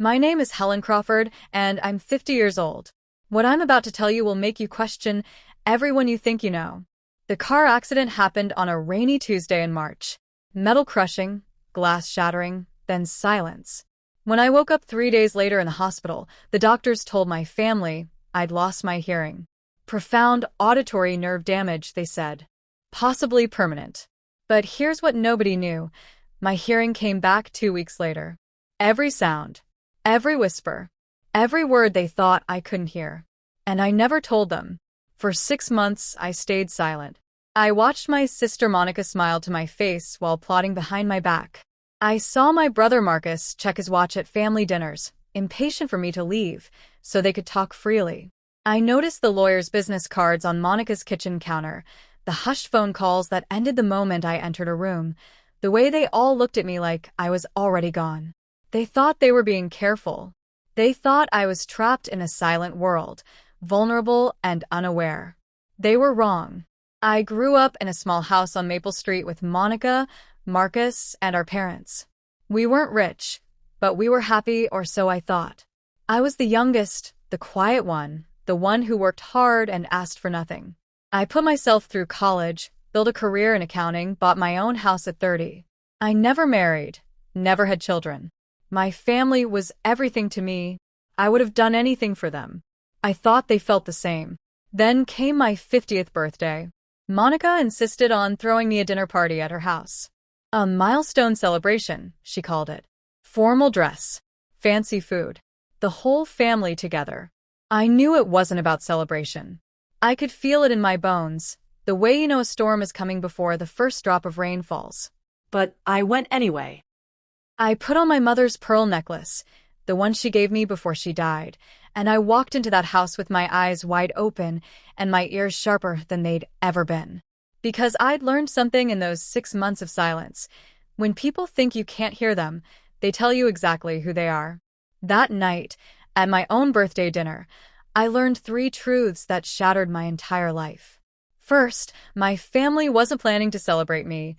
My name is Helen Crawford, and I'm 50 years old. What I'm about to tell you will make you question everyone you think you know. The car accident happened on a rainy Tuesday in March. Metal crushing, glass shattering, then silence. When I woke up 3 days later in the hospital, the doctors told my family I'd lost my hearing. Profound auditory nerve damage, they said. Possibly permanent. But here's what nobody knew. My hearing came back 2 weeks later. Every sound, every whisper, every word they thought I couldn't hear. And I never told them. For 6 months, I stayed silent. I watched my sister Monica smile to my face while plotting behind my back. I saw my brother Marcus check his watch at family dinners, impatient for me to leave, so they could talk freely. I noticed the lawyer's business cards on Monica's kitchen counter, the hushed phone calls that ended the moment I entered a room, the way they all looked at me like I was already gone. They thought they were being careful. They thought I was trapped in a silent world, vulnerable and unaware. They were wrong. I grew up in a small house on Maple Street with Monica, Marcus, and our parents. We weren't rich, but we were happy, or so I thought. I was the youngest, the quiet one, the one who worked hard and asked for nothing. I put myself through college, built a career in accounting, bought my own house at 30. I never married, never had children. My family was everything to me. I would have done anything for them. I thought they felt the same. Then came my 50th birthday. Monica insisted on throwing me a dinner party at her house. A milestone celebration, she called it. Formal dress, fancy food, the whole family together. I knew it wasn't about celebration. I could feel it in my bones, the way you know a storm is coming before the first drop of rain falls. But I went anyway. I put on my mother's pearl necklace, the one she gave me before she died, and I walked into that house with my eyes wide open and my ears sharper than they'd ever been. Because I'd learned something in those 6 months of silence. When people think you can't hear them, they tell you exactly who they are. That night, at my own birthday dinner, I learned 3 truths that shattered my entire life. First, my family wasn't planning to celebrate me.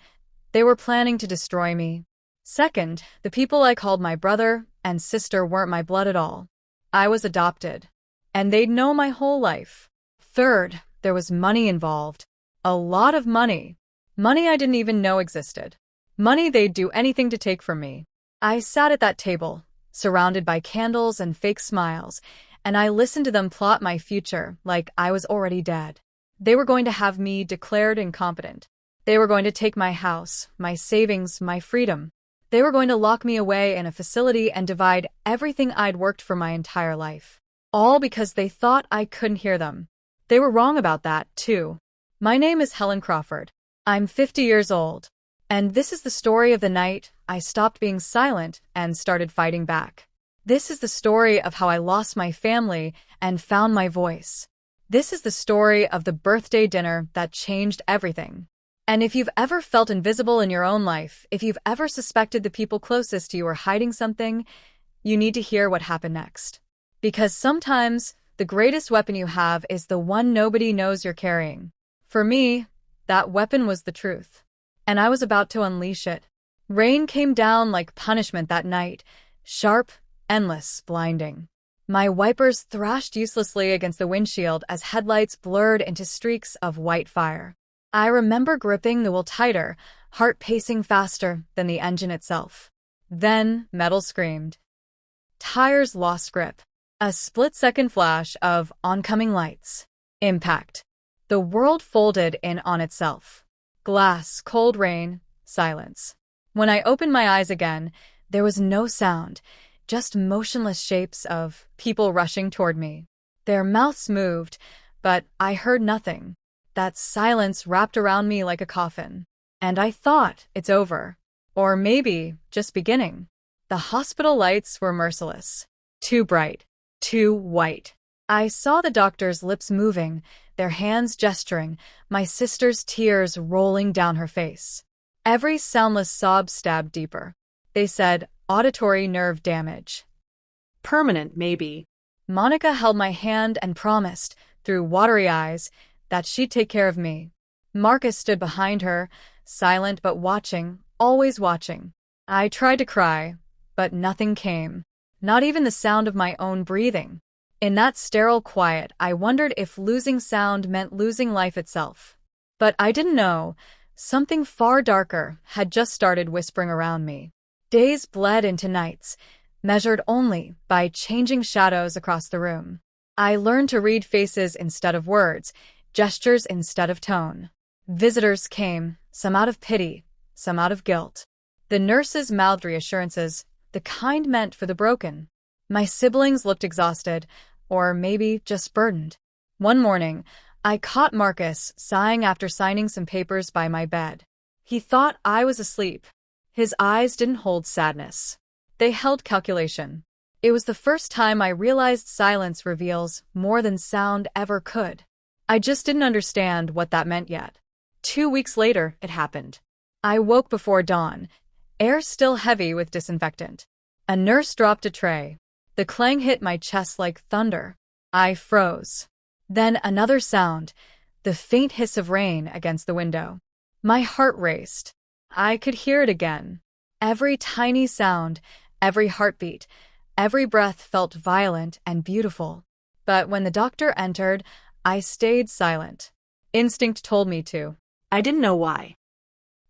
They were planning to destroy me. Second, the people I called my brother and sister weren't my blood at all. I was adopted, and they'd know my whole life. Third, there was money involved. A lot of money. Money I didn't even know existed. Money they'd do anything to take from me. I sat at that table, surrounded by candles and fake smiles, and I listened to them plot my future like I was already dead. They were going to have me declared incompetent. They were going to take my house, my savings, my freedom. They were going to lock me away in a facility and divide everything I'd worked for my entire life. All because they thought I couldn't hear them. They were wrong about that, too. My name is Helen Crawford. I'm 50 years old. And this is the story of the night I stopped being silent and started fighting back. This is the story of how I lost my family and found my voice. This is the story of the birthday dinner that changed everything. And if you've ever felt invisible in your own life, if you've ever suspected the people closest to you are hiding something, you need to hear what happened next. Because sometimes the greatest weapon you have is the one nobody knows you're carrying. For me, that weapon was the truth. And I was about to unleash it. Rain came down like punishment that night, sharp, endless, blinding. My wipers thrashed uselessly against the windshield as headlights blurred into streaks of white fire. I remember gripping the wheel tighter, heart pacing faster than the engine itself. Then, metal screamed. Tires lost grip. A split-second flash of oncoming lights. Impact. The world folded in on itself. Glass, cold rain, silence. When I opened my eyes again, there was no sound, just motionless shapes of people rushing toward me. Their mouths moved, but I heard nothing. That silence wrapped around me like a coffin. And I thought, it's over. Or maybe just beginning. The hospital lights were merciless. Too bright. Too white. I saw the doctor's lips moving, their hands gesturing, my sister's tears rolling down her face. Every soundless sob stabbed deeper. They said, auditory nerve damage. Permanent, maybe. Monica held my hand and promised, through watery eyes, that she'd take care of me. Marcus stood behind her, silent but watching, always watching. I tried to cry, but nothing came. not even the sound of my own breathing. In that sterile quiet, I wondered if losing sound meant losing life itself. But I didn't know. Something far darker had just started whispering around me. Days bled into nights, measured only by changing shadows across the room. I learned to read faces instead of words, gestures instead of tone. Visitors came, some out of pity, some out of guilt. The nurses mouthed reassurances, the kind meant for the broken. My siblings looked exhausted, or maybe just burdened. One morning, I caught Marcus sighing after signing some papers by my bed. He thought I was asleep. His eyes didn't hold sadness. They held calculation. It was the first time I realized silence reveals more than sound ever could. I just didn't understand what that meant yet. 2 weeks later, it happened. I woke before dawn, air still heavy with disinfectant. A nurse dropped a tray. The clang hit my chest like thunder. I froze. Then another sound, the faint hiss of rain against the window. My heart raced. I could hear it again. Every tiny sound, every heartbeat, every breath felt violent and beautiful. But when the doctor entered, I stayed silent. Instinct told me to. I didn't know why.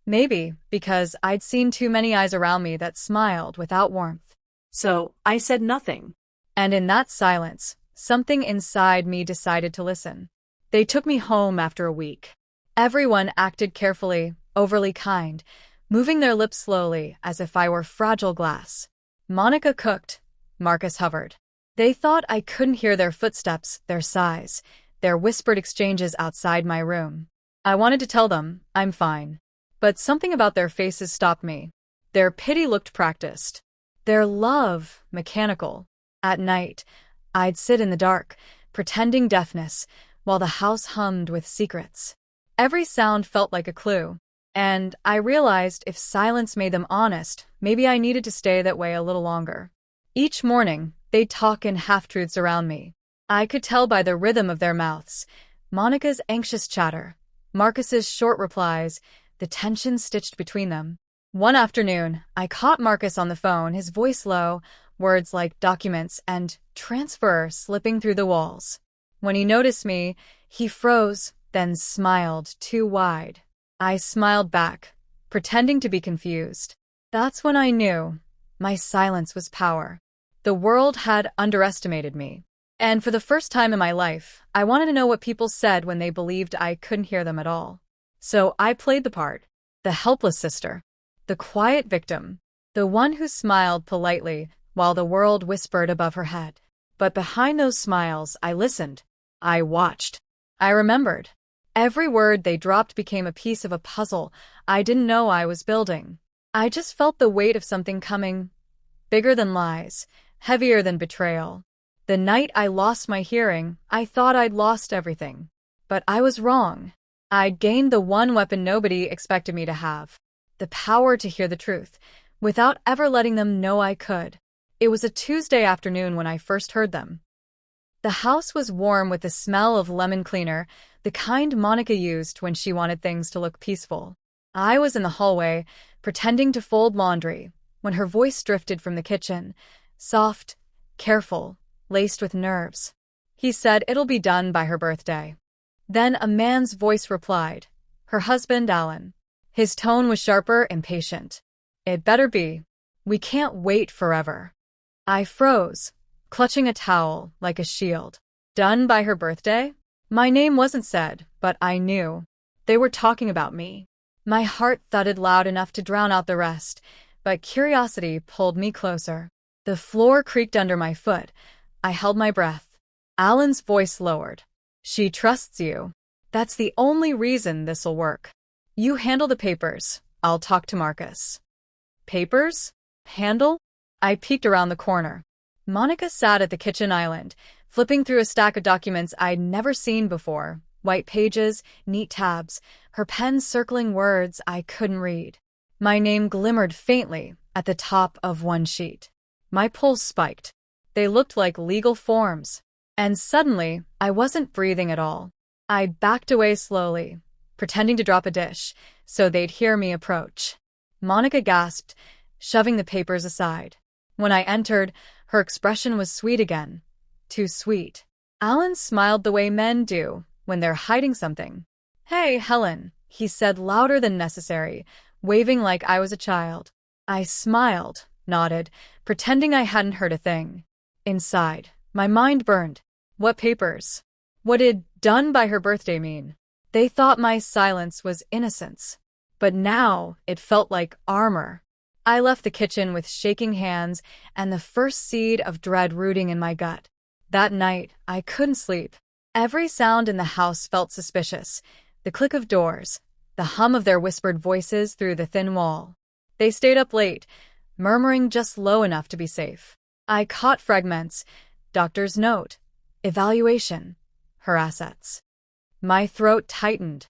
Maybe because I'd seen too many eyes around me that smiled without warmth. So I said nothing. And in that silence, something inside me decided to listen. They took me home after a week. Everyone acted carefully, overly kind, moving their lips slowly as if I were fragile glass. Monica cooked. Marcus hovered. They thought I couldn't hear their footsteps, their sighs, their whispered exchanges outside my room. I wanted to tell them, I'm fine. But something about their faces stopped me. Their pity looked practiced. Their love, mechanical. At night, I'd sit in the dark, pretending deafness, while the house hummed with secrets. Every sound felt like a clue. And I realized if silence made them honest, maybe I needed to stay that way a little longer. Each morning, they'd talk in half-truths around me. I could tell by the rhythm of their mouths. Monica's anxious chatter, Marcus's short replies, the tension stitched between them. One afternoon, I caught Marcus on the phone, his voice low, words like documents and transfer slipping through the walls. When he noticed me, he froze, then smiled too wide. I smiled back, pretending to be confused. That's when I knew my silence was power. The world had underestimated me. And for the first time in my life, I wanted to know what people said when they believed I couldn't hear them at all. So I played the part. The helpless sister. The quiet victim. The one who smiled politely while the world whispered above her head. But behind those smiles, I listened. I watched. I remembered. Every word they dropped became a piece of a puzzle I didn't know I was building. I just felt the weight of something coming, bigger than lies, heavier than betrayal. The night I lost my hearing, I thought I'd lost everything. But I was wrong. I'd gained the one weapon nobody expected me to have. The power to hear the truth, without ever letting them know I could. It was a Tuesday afternoon when I first heard them. The house was warm with the smell of lemon cleaner, the kind Monica used when she wanted things to look peaceful. I was in the hallway, pretending to fold laundry, when her voice drifted from the kitchen, soft, careful, laced with nerves. He said it'll be done by her birthday. Then a man's voice replied, her husband, Alan. His tone was sharper, impatient. It better be. We can't wait forever. I froze, clutching a towel like a shield. Done by her birthday? My name wasn't said, but I knew. They were talking about me. My heart thudded loud enough to drown out the rest, but curiosity pulled me closer. The floor creaked under my foot. I held my breath. Alan's voice lowered. She trusts you. That's the only reason this'll work. You handle the papers. I'll talk to Marcus. Papers? Handle? I peeked around the corner. Monica sat at the kitchen island, flipping through a stack of documents I'd never seen before. White pages, neat tabs, her pen circling words I couldn't read. My name glimmered faintly at the top of one sheet. My pulse spiked. They looked like legal forms. And suddenly, I wasn't breathing at all. I backed away slowly, pretending to drop a dish, so they'd hear me approach. Monica gasped, shoving the papers aside. When I entered, Her expression was sweet again. Too sweet. Alan smiled the way men do when they're hiding something. "Hey, Helen," he said louder than necessary, waving like I was a child. I smiled, nodded, pretending I hadn't heard a thing. Inside, my mind burned. What papers? What did "done by her birthday" mean? They thought my silence was innocence. But now it felt like armor. I left the kitchen with shaking hands and the first seed of dread rooting in my gut. That night, I couldn't sleep. Every sound in the house felt suspicious. The click of doors, the hum of their whispered voices through the thin wall. They stayed up late, murmuring just low enough to be safe. I caught fragments. Doctor's note. Evaluation. Her assets. My throat tightened.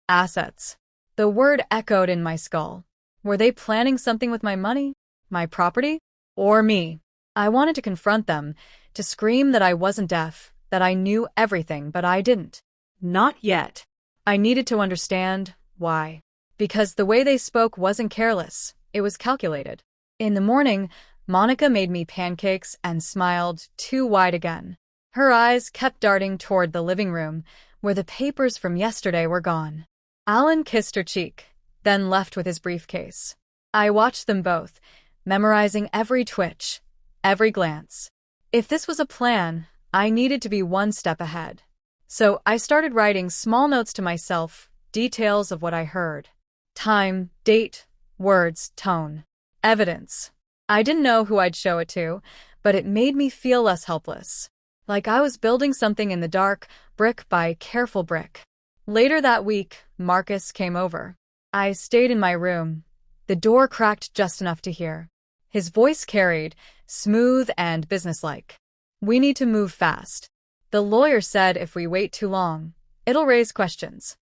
Assets. The word echoed in my skull. Were they planning something with my money, my property, or me? I wanted to confront them, to scream that I wasn't deaf, that I knew everything, but I didn't. Not yet. I needed to understand why. Because the way they spoke wasn't careless, it was calculated. In the morning, Monica made me pancakes and smiled too wide again. Her eyes kept darting toward the living room, where the papers from yesterday were gone. Alan kissed her cheek, then left with his briefcase. I watched them both, memorizing every twitch, every glance. If this was a plan, I needed to be one step ahead. So I started writing small notes to myself, details of what I heard. Time, date, words, tone, evidence. I didn't know who I'd show it to, but it made me feel less helpless. Like I was building something in the dark, brick by careful brick. Later that week, Marcus came over. I stayed in my room. The door cracked just enough to hear. His voice carried, smooth and businesslike. "We need to move fast. The lawyer said if we wait too long, it'll raise questions."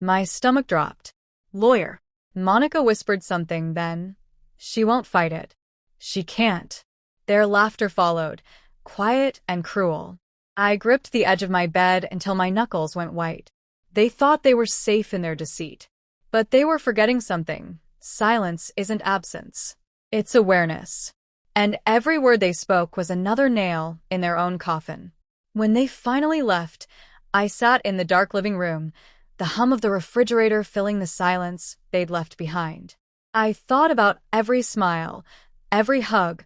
My stomach dropped. "Lawyer." Monica whispered something then. "She won't fight it." "She can't." Their laughter followed, quiet and cruel. I gripped the edge of my bed until my knuckles went white. They thought they were safe in their deceit. But they were forgetting something. Silence isn't absence. It's awareness. And every word they spoke was another nail in their own coffin. When they finally left, I sat in the dark living room, the hum of the refrigerator filling the silence they'd left behind. I thought about every smile, every hug,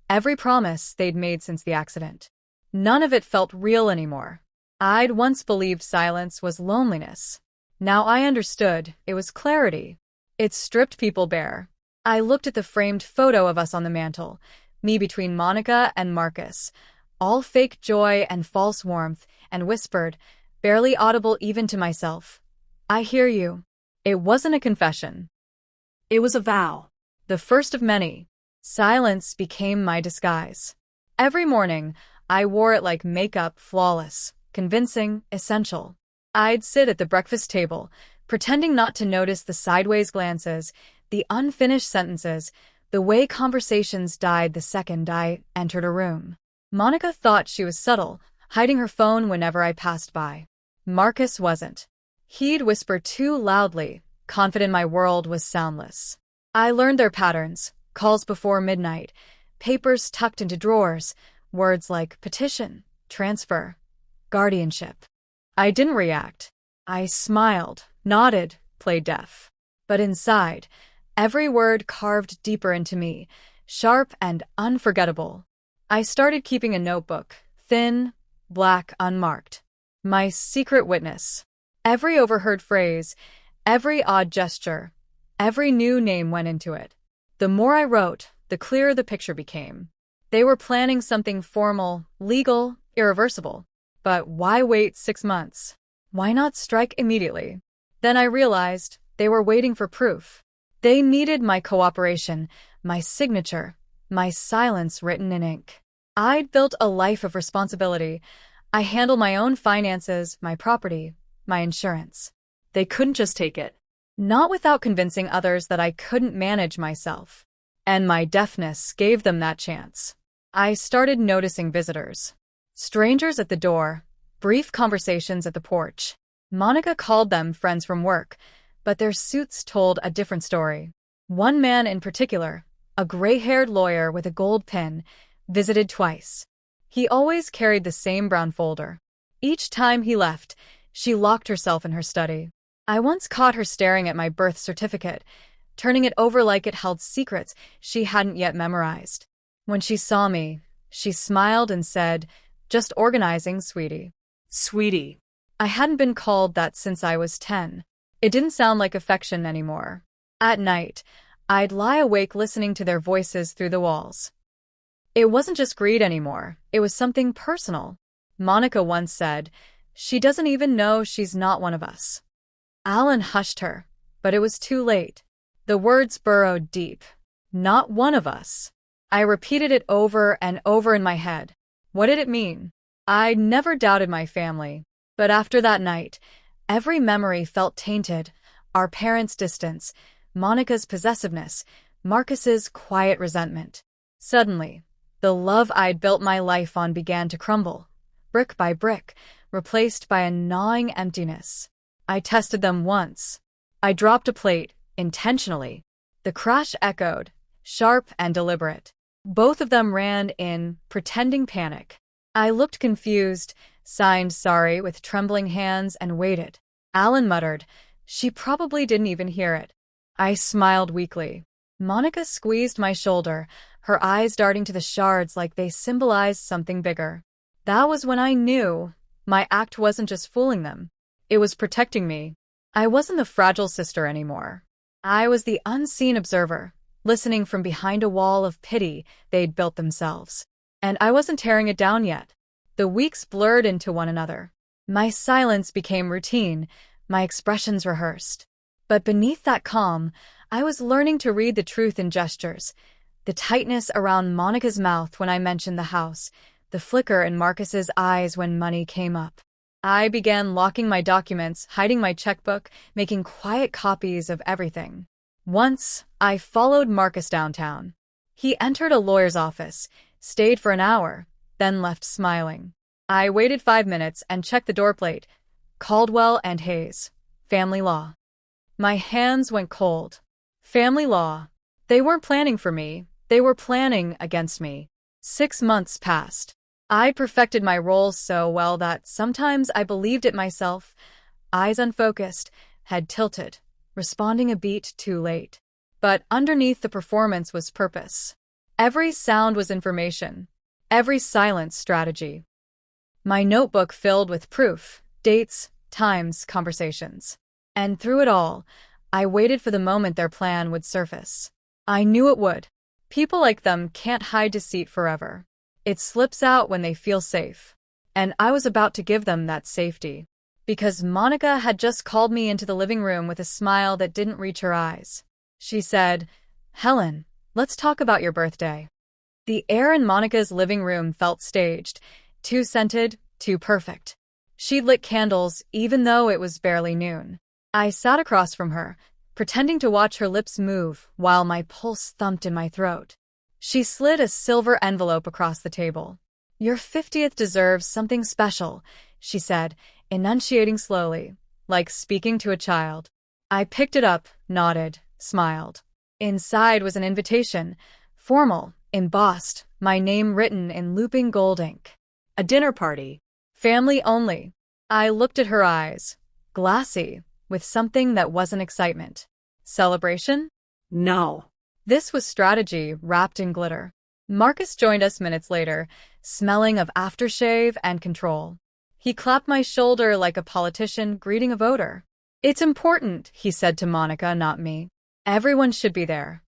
every promise they'd made since the accident. None of it felt real anymore. I'd once believed silence was loneliness. Now I understood it was clarity. It stripped people bare. I looked at the framed photo of us on the mantel, me between Monica and Marcus, all fake joy and false warmth, and whispered, barely audible even to myself, "I hear you." It wasn't a confession. It was a vow. The first of many. Silence became my disguise. Every morning, I wore it like makeup, flawless, convincing, essential. I'd sit at the breakfast table, pretending not to notice the sideways glances, the unfinished sentences, the way conversations died the second I entered a room. Monica thought she was subtle, hiding her phone whenever I passed by. Marcus wasn't. He'd whisper too loudly, confident my world was soundless. I learned their patterns: calls before midnight, papers tucked into drawers, words like petition, transfer, guardianship. I didn't react. I smiled, nodded, played deaf. But inside, every word carved deeper into me, sharp and unforgettable. I started keeping a notebook, thin, black, unmarked. My secret witness. Every overheard phrase, every odd gesture, every new name went into it. The more I wrote, the clearer the picture became. They were planning something formal, legal, irreversible. But why wait 6 months? Why not strike immediately? Then I realized they were waiting for proof. They needed my cooperation, my signature, my silence written in ink. I'd built a life of responsibility. I handled my own finances, my property, my insurance. They couldn't just take it. Not without convincing others that I couldn't manage myself. And my deafness gave them that chance. I started noticing visitors. Strangers at the door, brief conversations at the porch. Monica called them friends from work, but their suits told a different story. One man in particular, a gray-haired lawyer with a gold pin, visited twice. He always carried the same brown folder. Each time he left, she locked herself in her study. I once caught her staring at my birth certificate, turning it over like it held secrets she hadn't yet memorized. When she saw me, she smiled and said, "Just organizing, sweetie." Sweetie. I hadn't been called that since I was 10. It didn't sound like affection anymore. At night, I'd lie awake listening to their voices through the walls. It wasn't just greed anymore, it was something personal. Monica once said, "She doesn't even know she's not one of us." Alan hushed her, but it was too late. The words burrowed deep. Not one of us. I repeated it over and over in my head. What did it mean? I'd never doubted my family, but after that night, every memory felt tainted. Our parents' distance, Monica's possessiveness, Marcus's quiet resentment. Suddenly, the love I'd built my life on began to crumble, brick by brick, replaced by a gnawing emptiness. I tested them once. I dropped a plate, intentionally. The crash echoed, sharp and deliberate. Both of them ran in, pretending panic. I looked confused, signed sorry with trembling hands, and waited. Alan muttered, "She probably didn't even hear it." I smiled weakly. Monica squeezed my shoulder, her eyes darting to the shards like they symbolized something bigger. That was when I knew my act wasn't just fooling them. It was protecting me. I wasn't the fragile sister anymore. I was the unseen observer, listening from behind a wall of pity they'd built themselves. And I wasn't tearing it down yet. The weeks blurred into one another. My silence became routine, my expressions rehearsed. But beneath that calm, I was learning to read the truth in gestures. The tightness around Monica's mouth when I mentioned the house, the flicker in Marcus's eyes when money came up. I began locking my documents, hiding my checkbook, making quiet copies of everything. Once, I followed Marcus downtown. He entered a lawyer's office, stayed for an hour, then left smiling. I waited 5 minutes and checked the doorplate. Caldwell and Hayes. Family law. My hands went cold. Family law. They weren't planning for me. They were planning against me. 6 months passed. I perfected my roles so well that sometimes I believed it myself. Eyes unfocused, head tilted, responding a beat too late. But underneath the performance was purpose. Every sound was information. Every silence strategy. My notebook filled with proof, dates, times, conversations. And through it all, I waited for the moment their plan would surface. I knew it would. People like them can't hide deceit forever. It slips out when they feel safe. And I was about to give them that safety. Because Monica had just called me into the living room with a smile that didn't reach her eyes. She said, "Helen, let's talk about your birthday." The air in Monica's living room felt staged, too scented, too perfect. She'd lit candles even though it was barely noon. I sat across from her, pretending to watch her lips move while my pulse thumped in my throat. She slid a silver envelope across the table. "Your 50th deserves something special," she said, enunciating slowly, like speaking to a child. I picked it up, nodded, smiled. Inside was an invitation, formal, embossed, my name written in looping gold ink. A dinner party. Family only. I looked at her eyes, glassy, with something that wasn't excitement. Celebration? No. This was strategy wrapped in glitter. Marcus joined us minutes later, smelling of aftershave and control. He clapped my shoulder like a politician greeting a voter. "It's important," he said to Monica, not me. "Everyone should be there."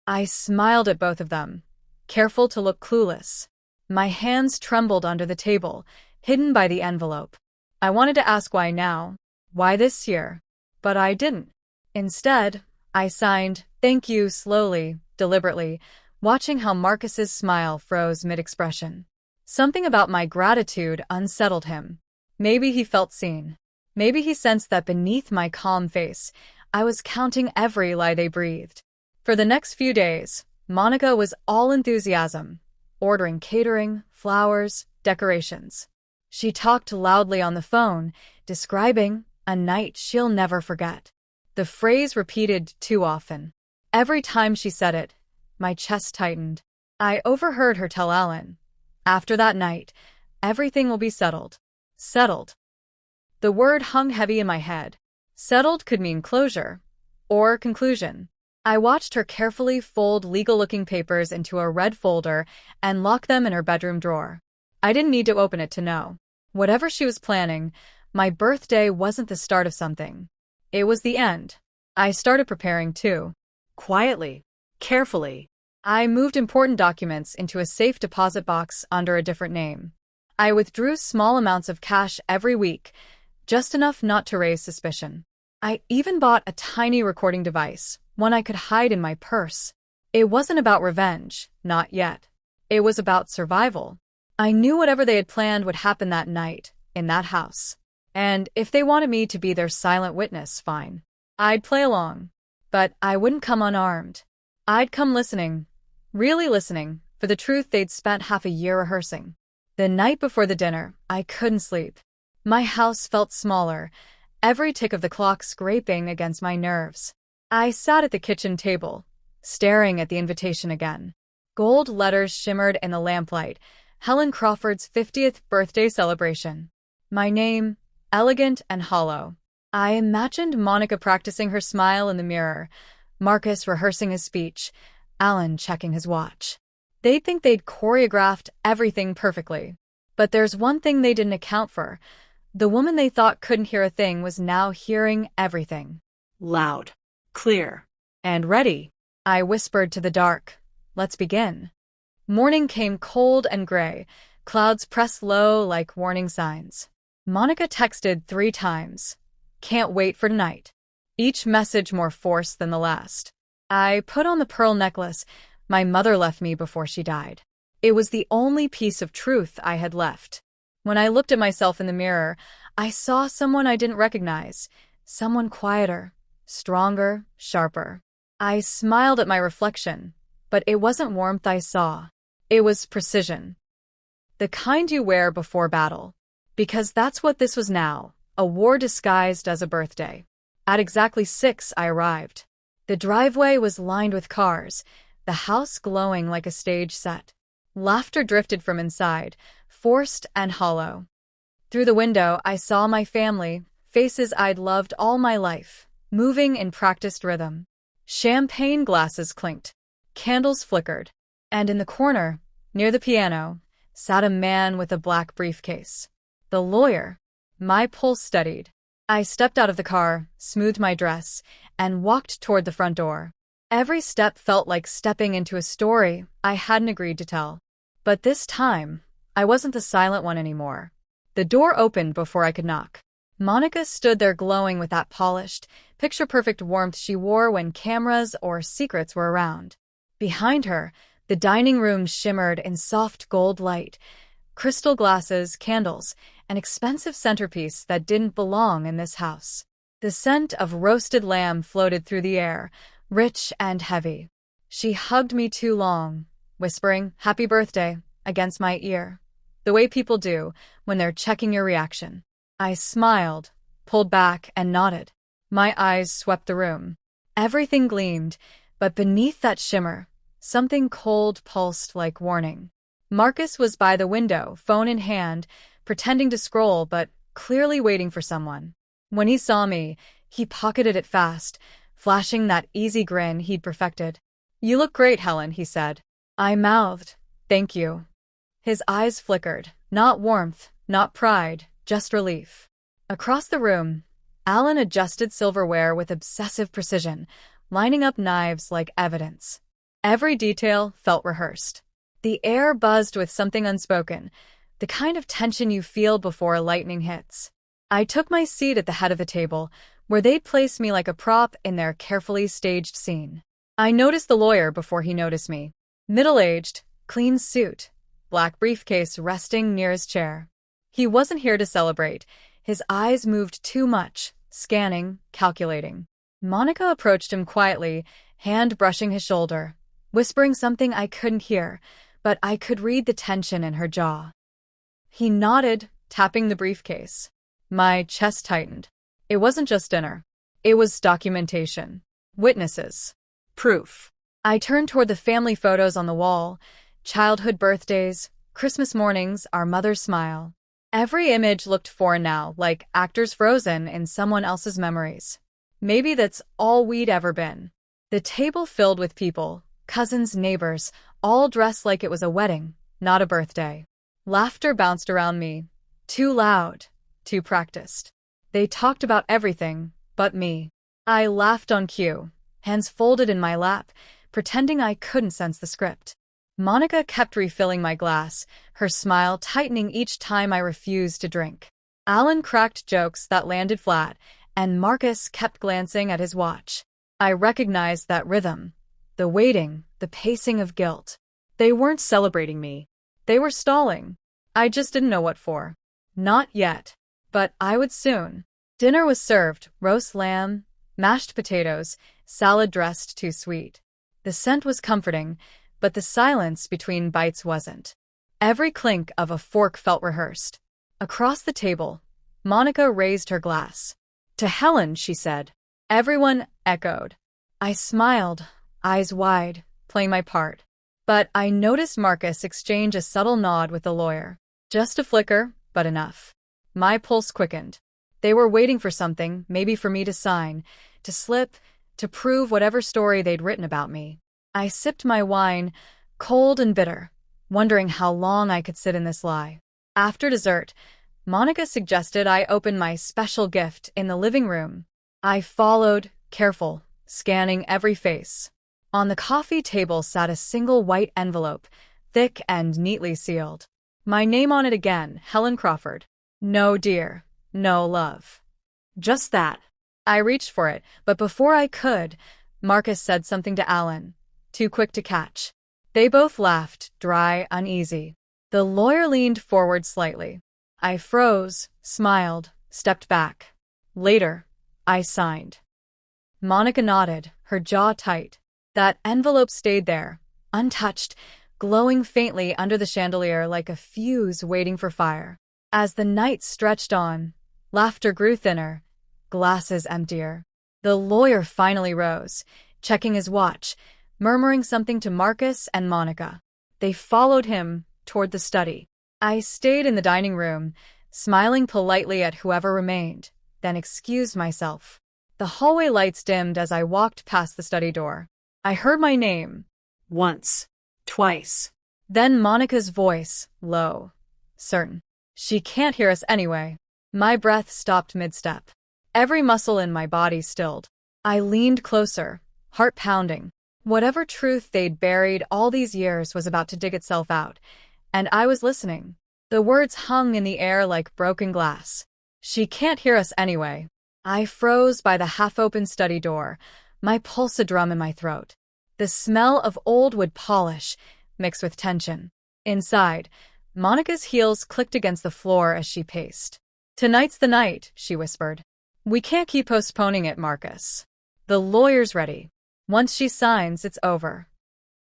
I smiled at both of them, careful to look clueless. My hands trembled under the table, hidden by the envelope. I wanted to ask why now, why this year, but I didn't. Instead, I signed, "Thank you," slowly, deliberately, watching how Marcus's smile froze mid-expression. Something about my gratitude unsettled him. Maybe he felt seen. Maybe he sensed that beneath my calm face, I was counting every lie they breathed. For the next few days, Monica was all enthusiasm, ordering catering, flowers, decorations. She talked loudly on the phone, describing a night she'll never forget. The phrase repeated too often. Every time she said it, my chest tightened. I overheard her tell Alan, "After that night, everything will be settled." Settled. The word hung heavy in my head. Settled could mean closure or conclusion. I watched her carefully fold legal-looking papers into a red folder and lock them in her bedroom drawer. I didn't need to open it to know. Whatever she was planning, my birthday wasn't the start of something. It was the end. I started preparing too. Quietly, carefully. I moved important documents into a safe deposit box under a different name. I withdrew small amounts of cash every week, just enough not to raise suspicion. I even bought a tiny recording device, one I could hide in my purse. It wasn't about revenge, not yet. It was about survival. I knew whatever they had planned would happen that night, in that house. And if they wanted me to be their silent witness, fine. I'd play along. But I wouldn't come unarmed. I'd come listening, really listening, for the truth they'd spent half a year rehearsing. The night before the dinner, I couldn't sleep. My house felt smaller, every tick of the clock scraping against my nerves. I sat at the kitchen table, staring at the invitation again. Gold letters shimmered in the lamplight, Helen Crawford's 50th birthday celebration. My name, elegant and hollow. I imagined Monica practicing her smile in the mirror, Marcus rehearsing his speech, Alan checking his watch. They'd think they'd choreographed everything perfectly. But there's one thing they didn't account for. The woman they thought couldn't hear a thing was now hearing everything. Loud, clear, And ready, I whispered to the dark. Let's begin. Morning came cold and gray, clouds pressed low like warning signs. Monica texted 3 times. Can't wait for tonight. Each message more forced than the last. I put on the pearl necklace my mother left me before she died. It was the only piece of truth I had left. When I looked at myself in the mirror, I saw someone I didn't recognize, someone quieter, stronger, sharper. I smiled at my reflection, but it wasn't warmth I saw. It was precision. The kind you wear before battle. Because that's what this was now, a war disguised as a birthday. At exactly 6, I arrived. The driveway was lined with cars, the house glowing like a stage set. Laughter drifted from inside, forced and hollow. Through the window, I saw my family, faces I'd loved all my life, moving in practiced rhythm. Champagne glasses clinked, candles flickered, and in the corner, near the piano, sat a man with a black briefcase. The lawyer. My pulse steadied. I stepped out of the car, smoothed my dress, and walked toward the front door. Every step felt like stepping into a story I hadn't agreed to tell. But this time, I wasn't the silent one anymore. The door opened before I could knock. Monica stood there glowing with that polished, picture-perfect warmth she wore when cameras or secrets were around. Behind her, the dining room shimmered in soft gold light, crystal glasses, candles, an expensive centerpiece that didn't belong in this house. The scent of roasted lamb floated through the air, rich and heavy. She hugged me too long, whispering, "Happy birthday," against my ear, the way people do when they're checking your reaction. I smiled, pulled back, and nodded. My eyes swept the room. Everything gleamed, but beneath that shimmer, something cold pulsed like warning. Marcus was by the window, phone in hand, pretending to scroll but clearly waiting for someone. When he saw me, he pocketed it fast, flashing that easy grin he'd perfected. "You look great, Helen," he said. I mouthed, "Thank you." His eyes flickered, not warmth, not pride, just relief. Across the room, Alan adjusted silverware with obsessive precision, lining up knives like evidence. Every detail felt rehearsed. The air buzzed with something unspoken, the kind of tension you feel before lightning hits. I took my seat at the head of the table, where they'd placed me like a prop in their carefully staged scene. I noticed the lawyer before he noticed me. Middle-aged, clean suit, black briefcase resting near his chair. He wasn't here to celebrate. His eyes moved too much, scanning, calculating. Monica approached him quietly, hand brushing his shoulder, whispering something I couldn't hear, but I could read the tension in her jaw. He nodded, tapping the briefcase. My chest tightened. It wasn't just dinner. It was documentation. Witnesses. Proof. I turned toward the family photos on the wall, childhood birthdays, Christmas mornings, our mother's smile. Every image looked foreign now, like actors frozen in someone else's memories. Maybe that's all we'd ever been. The table filled with people, cousins, neighbors, all dressed like it was a wedding, not a birthday. Laughter bounced around me. Too loud, too practiced. They talked about everything but me. I laughed on cue, hands folded in my lap, pretending I couldn't sense the script. Monica kept refilling my glass, her smile tightening each time I refused to drink. Alan cracked jokes that landed flat, and Marcus kept glancing at his watch. I recognized that rhythm. The waiting, the pacing of guilt. They weren't celebrating me. They were stalling. I just didn't know what for. Not yet. But I would soon. Dinner was served, roast lamb, mashed potatoes, salad dressed too sweet. The scent was comforting, but the silence between bites wasn't. Every clink of a fork felt rehearsed. Across the table, Monica raised her glass. To Helen, she said. Everyone echoed. I smiled, eyes wide, playing my part. But I noticed Marcus exchange a subtle nod with the lawyer. Just a flicker, but enough. My pulse quickened. They were waiting for something, maybe for me to sign, to slip, to prove whatever story they'd written about me. I sipped my wine, cold and bitter, wondering how long I could sit in this lie. After dessert, Monica suggested I open my special gift in the living room. I followed, careful, scanning every face. On the coffee table sat a single white envelope, thick and neatly sealed. My name on it again, Helen Crawford. No dear, no love. Just that. I reached for it, but before I could, Marcus said something to Alan, too quick to catch. They both laughed, dry, uneasy. The lawyer leaned forward slightly. I froze, smiled, stepped back. Later, I signed. Monica nodded, her jaw tight. That envelope stayed there, untouched, glowing faintly under the chandelier like a fuse waiting for fire. As the night stretched on, laughter grew thinner, glasses emptier. The lawyer finally rose, checking his watch, murmuring something to Marcus and Monica. They followed him toward the study. I stayed in the dining room, smiling politely at whoever remained, then excused myself. The hallway lights dimmed as I walked past the study door. I heard my name. Once. Twice. Then Monica's voice, low, certain. She can't hear us anyway. My breath stopped mid-step. Every muscle in my body stilled. I leaned closer, heart pounding. Whatever truth they'd buried all these years was about to dig itself out, and I was listening. The words hung in the air like broken glass. She can't hear us anyway. I froze by the half-open study door, my pulse a drum in my throat. The smell of old wood polish mixed with tension. Inside, Monica's heels clicked against the floor as she paced. Tonight's the night, she whispered. We can't keep postponing it, Marcus. The lawyer's ready. Once she signs, it's over.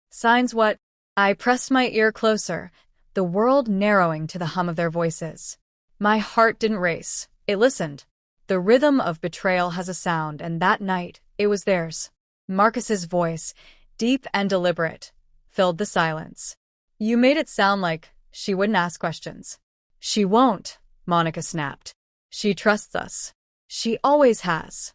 Signs what? I pressed my ear closer, the world narrowing to the hum of their voices. My heart didn't race. It listened. The rhythm of betrayal has a sound, and that night, it was theirs. Marcus's voice, deep and deliberate, filled the silence. You made it sound like she wouldn't ask questions. She won't, Monica snapped. She trusts us. She always has.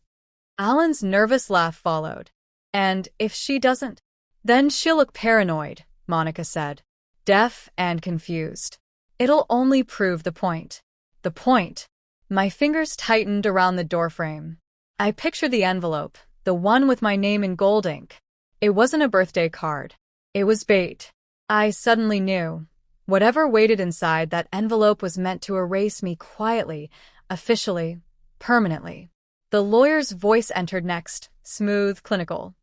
Alan's nervous laugh followed. And if she doesn't, then she'll look paranoid, Monica said, deaf and confused. It'll only prove the point. The point. My fingers tightened around the doorframe. I pictured the envelope, the one with my name in gold ink. It wasn't a birthday card. It was bait. I suddenly knew. Whatever waited inside that envelope was meant to erase me quietly, officially, permanently. The lawyer's voice entered next, smooth, clinical.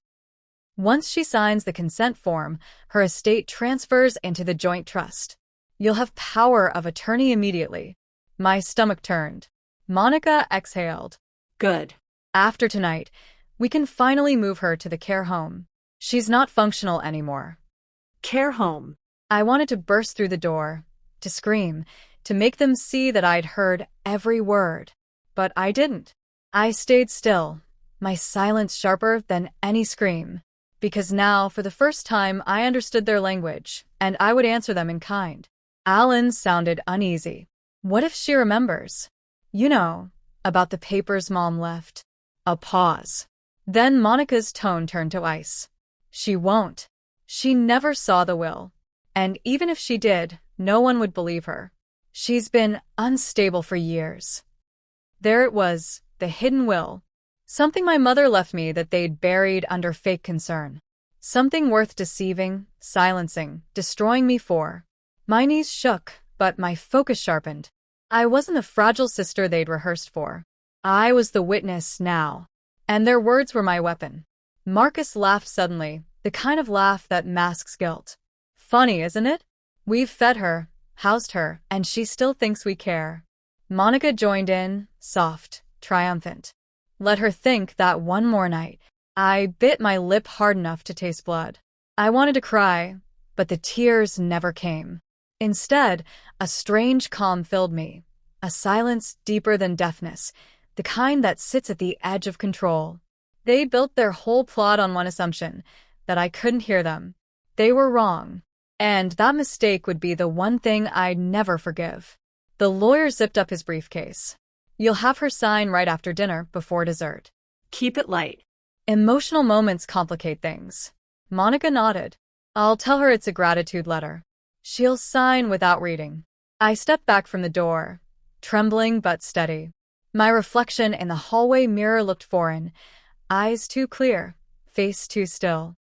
Once she signs the consent form, her estate transfers into the joint trust. You'll have power of attorney immediately. My stomach turned. Monica exhaled. Good. After tonight, we can finally move her to the care home. She's not functional anymore. Care home. I wanted to burst through the door, to scream, to make them see that I'd heard every word. But I didn't. I stayed still, my silence sharper than any scream. because now, for the first time, I understood their language, and I would answer them in kind. Alan sounded uneasy. What if she remembers? You know, about the papers Mom left. A pause. Then Monica's tone turned to ice. She won't. She never saw the will. And even if she did, no one would believe her. She's been unstable for years. There it was, the hidden will. Something my mother left me that they'd buried under fake concern. Something worth deceiving, silencing, destroying me for. My knees shook, but my focus sharpened. I wasn't the fragile sister they'd rehearsed for. I was the witness now. And their words were my weapon. Marcus laughed suddenly, the kind of laugh that masks guilt. Funny, isn't it? We've fed her, housed her, and she still thinks we care. Monica joined in, soft, triumphant. Let her think that one more night. I bit my lip hard enough to taste blood. I wanted to cry, but the tears never came. Instead, a strange calm filled me, a silence deeper than deafness, the kind that sits at the edge of control. They built their whole plot on one assumption, that I couldn't hear them. They were wrong. And that mistake would be the one thing I'd never forgive. The lawyer zipped up his briefcase. You'll have her sign right after dinner, before dessert. Keep it light. Emotional moments complicate things. Monica nodded. I'll tell her it's a gratitude letter. She'll sign without reading. I stepped back from the door, trembling but steady. My reflection in the hallway mirror looked foreign, eyes too clear, face too still.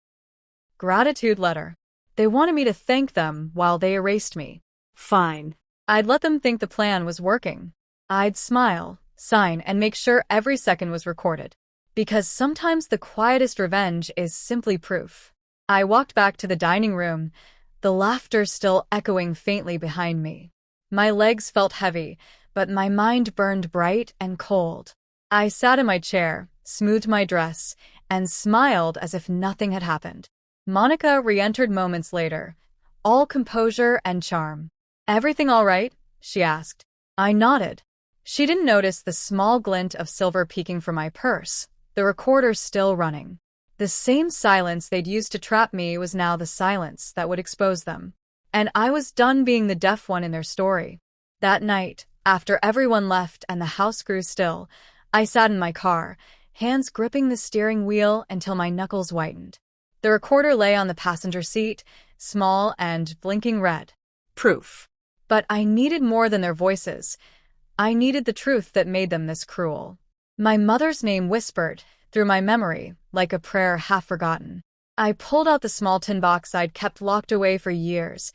Gratitude letter. They wanted me to thank them while they erased me. Fine. I'd let them think the plan was working. I'd smile, sign, and make sure every second was recorded. Because sometimes the quietest revenge is simply proof. I walked back to the dining room, the laughter still echoing faintly behind me. My legs felt heavy, but my mind burned bright and cold. I sat in my chair, smoothed my dress, and smiled as if nothing had happened. Monica re-entered moments later, all composure and charm. Everything all right? She asked. I nodded. She didn't notice the small glint of silver peeking from my purse, the recorder still running. The same silence they'd used to trap me was now the silence that would expose them. And I was done being the deaf one in their story. That night, after everyone left and the house grew still, I sat in my car, hands gripping the steering wheel until my knuckles whitened. The recorder lay on the passenger seat, small and blinking red. Proof. But I needed more than their voices. I needed the truth that made them this cruel. My mother's name whispered through my memory, like a prayer half forgotten. I pulled out the small tin box I'd kept locked away for years.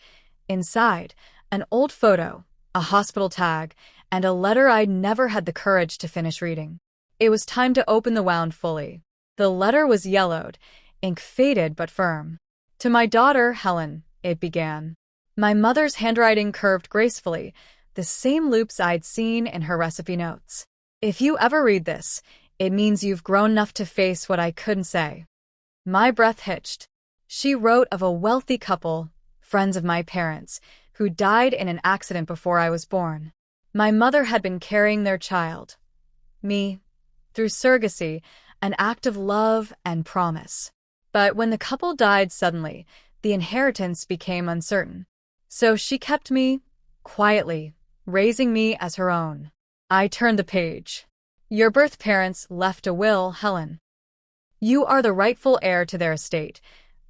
Inside, an old photo, a hospital tag, and a letter I'd never had the courage to finish reading. It was time to open the wound fully. The letter was yellowed, ink faded but firm. To my daughter, Helen, it began. My mother's handwriting curved gracefully, the same loops I'd seen in her recipe notes. If you ever read this, it means you've grown enough to face what I couldn't say. My breath hitched. She wrote of a wealthy couple, friends of my parents, who died in an accident before I was born. My mother had been carrying their child, me, through surrogacy, an act of love and promise. But when the couple died suddenly, the inheritance became uncertain. So she kept me, quietly, raising me as her own. I turned the page. Your birth parents left a will, Helen. You are the rightful heir to their estate,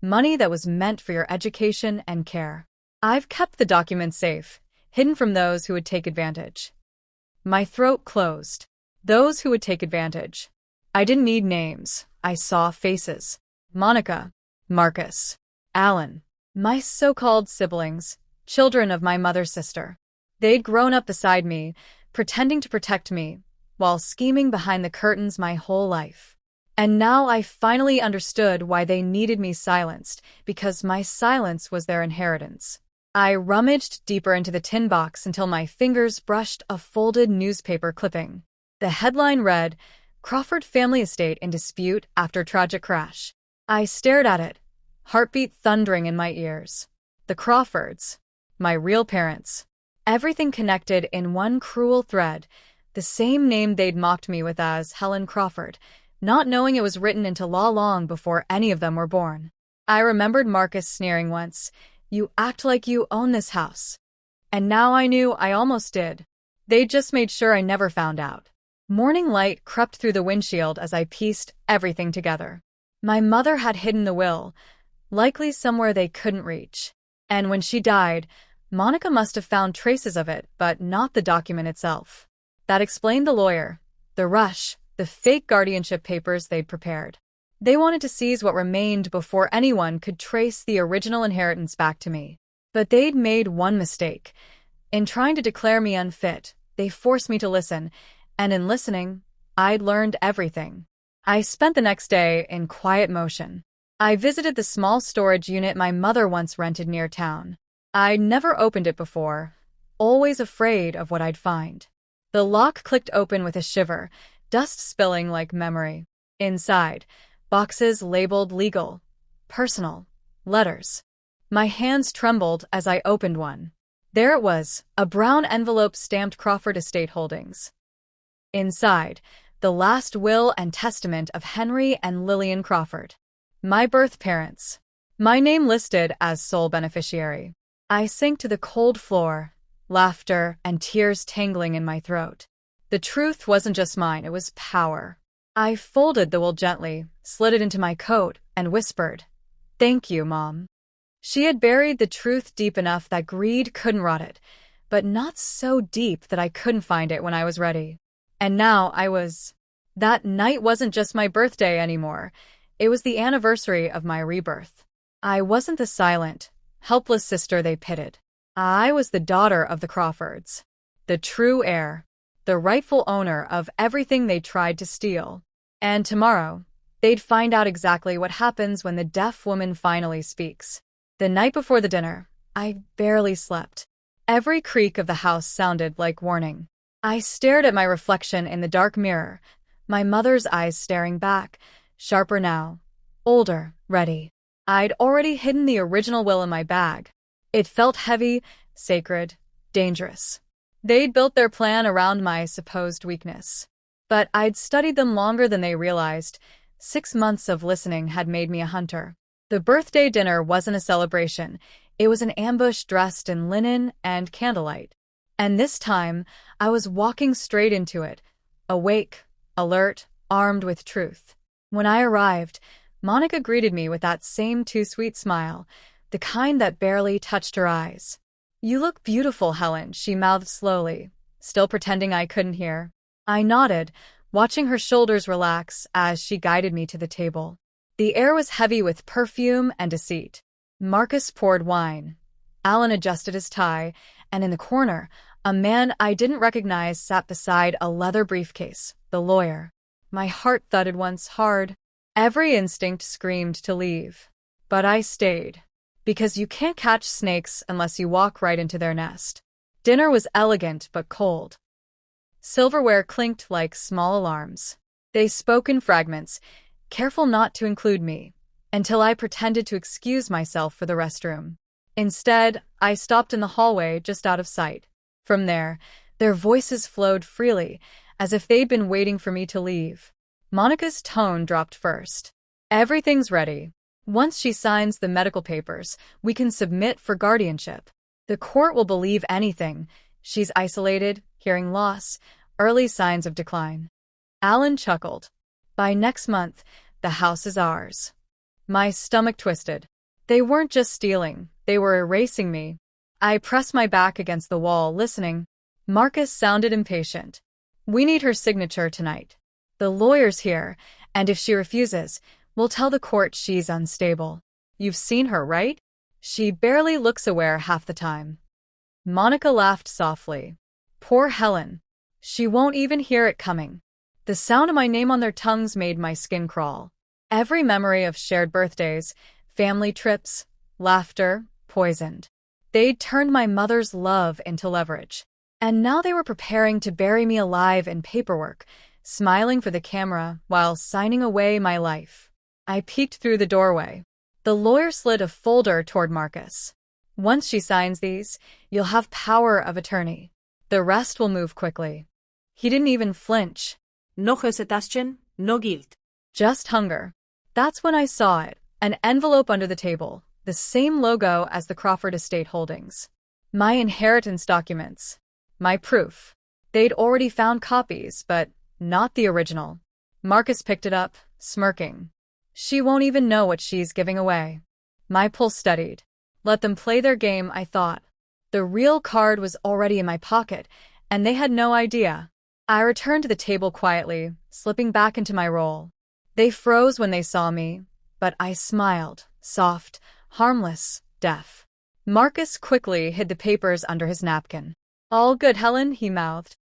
money that was meant for your education and care. I've kept the document safe, hidden from those who would take advantage. My throat closed. Those who would take advantage. I didn't need names. I saw faces. Monica, Marcus, Alan, my so-called siblings, children of my mother's sister. They'd grown up beside me, pretending to protect me, while scheming behind the curtains my whole life. And now I finally understood why they needed me silenced, because my silence was their inheritance. I rummaged deeper into the tin box until my fingers brushed a folded newspaper clipping. The headline read, Crawford Family Estate in Dispute After Tragic Crash. I stared at it, heartbeat thundering in my ears. The Crawfords. My real parents. Everything connected in one cruel thread, the same name they'd mocked me with as Helen Crawford, not knowing it was written into law long before any of them were born. I remembered Marcus sneering once, "You act like you own this house." And now I knew I almost did. They just made sure I never found out. Morning light crept through the windshield as I pieced everything together. My mother had hidden the will, likely somewhere they couldn't reach. And when she died, Monica must have found traces of it, but not the document itself. That explained the lawyer, the rush, the fake guardianship papers they'd prepared. They wanted to seize what remained before anyone could trace the original inheritance back to me. But they'd made one mistake. In trying to declare me unfit, they forced me to listen, and in listening, I'd learned everything. I spent the next day in quiet motion. I visited the small storage unit my mother once rented near town. I'd never opened it before, always afraid of what I'd find. The lock clicked open with a shiver, dust spilling like memory. Inside, boxes labeled legal, personal, letters. My hands trembled as I opened one. There it was, a brown envelope stamped Crawford Estate Holdings. Inside, the last will and testament of Henry and Lillian Crawford, my birth parents. My name listed as sole beneficiary. I sank to the cold floor, laughter and tears tangling in my throat. The truth wasn't just mine, it was power. I folded the will gently, slid it into my coat, and whispered, "Thank you, Mom." She had buried the truth deep enough that greed couldn't rot it, but not so deep that I couldn't find it when I was ready. And now that night wasn't just my birthday anymore. It was the anniversary of my rebirth. I wasn't the silent, helpless sister they pitted. I was the daughter of the Crawfords, the true heir, the rightful owner of everything they tried to steal. And tomorrow, they'd find out exactly what happens when the deaf woman finally speaks. The night before the dinner, I barely slept. Every creak of the house sounded like warning. I stared at my reflection in the dark mirror, my mother's eyes staring back, sharper now, older, ready. I'd already hidden the original will in my bag. It felt heavy, sacred, dangerous. They'd built their plan around my supposed weakness. But I'd studied them longer than they realized. 6 months of listening had made me a hunter. The birthday dinner wasn't a celebration. It was an ambush dressed in linen and candlelight. And this time, I was walking straight into it, awake, alert, armed with truth. When I arrived, Monica greeted me with that same too-sweet smile, the kind that barely touched her eyes. "You look beautiful, Helen," she mouthed slowly, still pretending I couldn't hear. I nodded, watching her shoulders relax as she guided me to the table. The air was heavy with perfume and deceit. Marcus poured wine. Alan adjusted his tie, and in the corner, a man I didn't recognize sat beside a leather briefcase, the lawyer. My heart thudded once hard. Every instinct screamed to leave. But I stayed. Because you can't catch snakes unless you walk right into their nest. Dinner was elegant but cold. Silverware clinked like small alarms. They spoke in fragments, careful not to include me, until I pretended to excuse myself for the restroom. Instead, I stopped in the hallway just out of sight. From there, their voices flowed freely, as if they'd been waiting for me to leave. Monica's tone dropped first. "Everything's ready. Once she signs the medical papers, we can submit for guardianship. The court will believe anything. She's isolated, hearing loss, early signs of decline." Alan chuckled. "By next month, the house is ours." My stomach twisted. They weren't just stealing, they were erasing me. I pressed my back against the wall, listening. Marcus sounded impatient. "We need her signature tonight. The lawyer's here, and if she refuses, we'll tell the court she's unstable. You've seen her, right? She barely looks aware half the time." Monica laughed softly. "Poor Helen. She won't even hear it coming." The sound of my name on their tongues made my skin crawl. Every memory of shared birthdays, family trips, laughter, poisoned. They'd turned my mother's love into leverage. And now they were preparing to bury me alive in paperwork, smiling for the camera while signing away my life. I peeked through the doorway. The lawyer slid a folder toward Marcus. "Once she signs these, you'll have power of attorney. The rest will move quickly." He didn't even flinch. No hesitation, no guilt. Just hunger. That's when I saw it, an envelope under the table, the same logo as the Crawford estate holdings. My inheritance documents. My proof. They'd already found copies, but not the original. Marcus picked it up, smirking. She won't even know what she's giving away. My pulse steadied. Let them play their game, I thought. The real card was already in my pocket, and they had no idea. I returned to the table quietly, slipping back into my role. They froze when they saw me, but I smiled, soft, harmless, deaf. Marcus quickly hid the papers under his napkin. All good, Helen, he mouthed.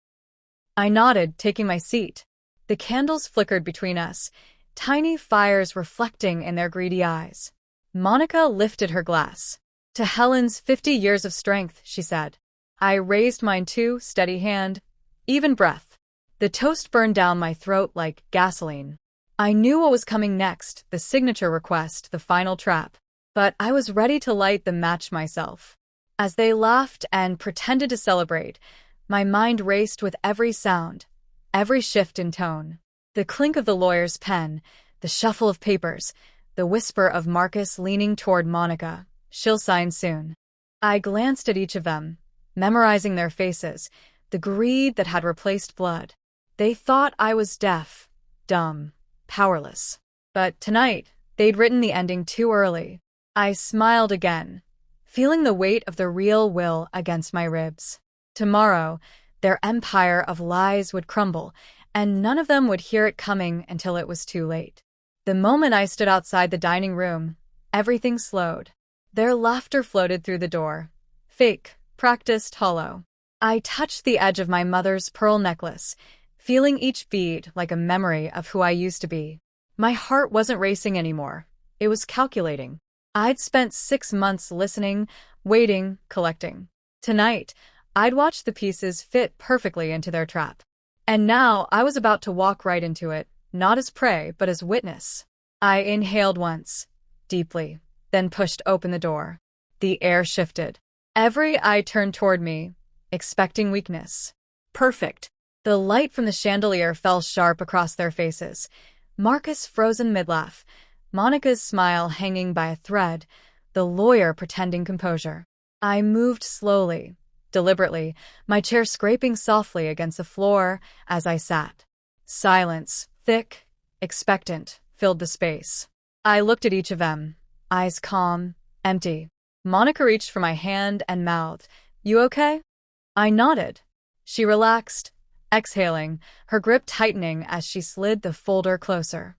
I nodded, taking my seat. The candles flickered between us, tiny fires reflecting in their greedy eyes. Monica lifted her glass. To Helen's 50 years of strength, she said. I raised mine too, steady hand, even breath. The toast burned down my throat like gasoline. I knew what was coming next, the signature request, the final trap. But I was ready to light the match myself. As they laughed and pretended to celebrate, my mind raced with every sound, every shift in tone. The clink of the lawyer's pen, the shuffle of papers, the whisper of Marcus leaning toward Monica. She'll sign soon. I glanced at each of them, memorizing their faces, the greed that had replaced blood. They thought I was deaf, dumb, powerless. But tonight, they'd written the ending too early. I smiled again, feeling the weight of the real will against my ribs. Tomorrow, their empire of lies would crumble, and none of them would hear it coming until it was too late. The moment I stood outside the dining room, everything slowed. Their laughter floated through the door. Fake, practiced, hollow. I touched the edge of my mother's pearl necklace, feeling each bead like a memory of who I used to be. My heart wasn't racing anymore. It was calculating. I'd spent 6 months listening, waiting, collecting. Tonight, I'd watch the pieces fit perfectly into their trap. And now I was about to walk right into it, not as prey, but as witness. I inhaled once, deeply, then pushed open the door. The air shifted. Every eye turned toward me, expecting weakness. Perfect. The light from the chandelier fell sharp across their faces. Marcus frozen mid-laugh, Monica's smile hanging by a thread, the lawyer pretending composure. I moved slowly, deliberately, my chair scraping softly against the floor as I sat. Silence, thick, expectant, filled the space. I looked at each of them, eyes calm, empty. Monica reached for my hand and mouthed, "You okay?" I nodded. She relaxed, exhaling, her grip tightening as she slid the folder closer.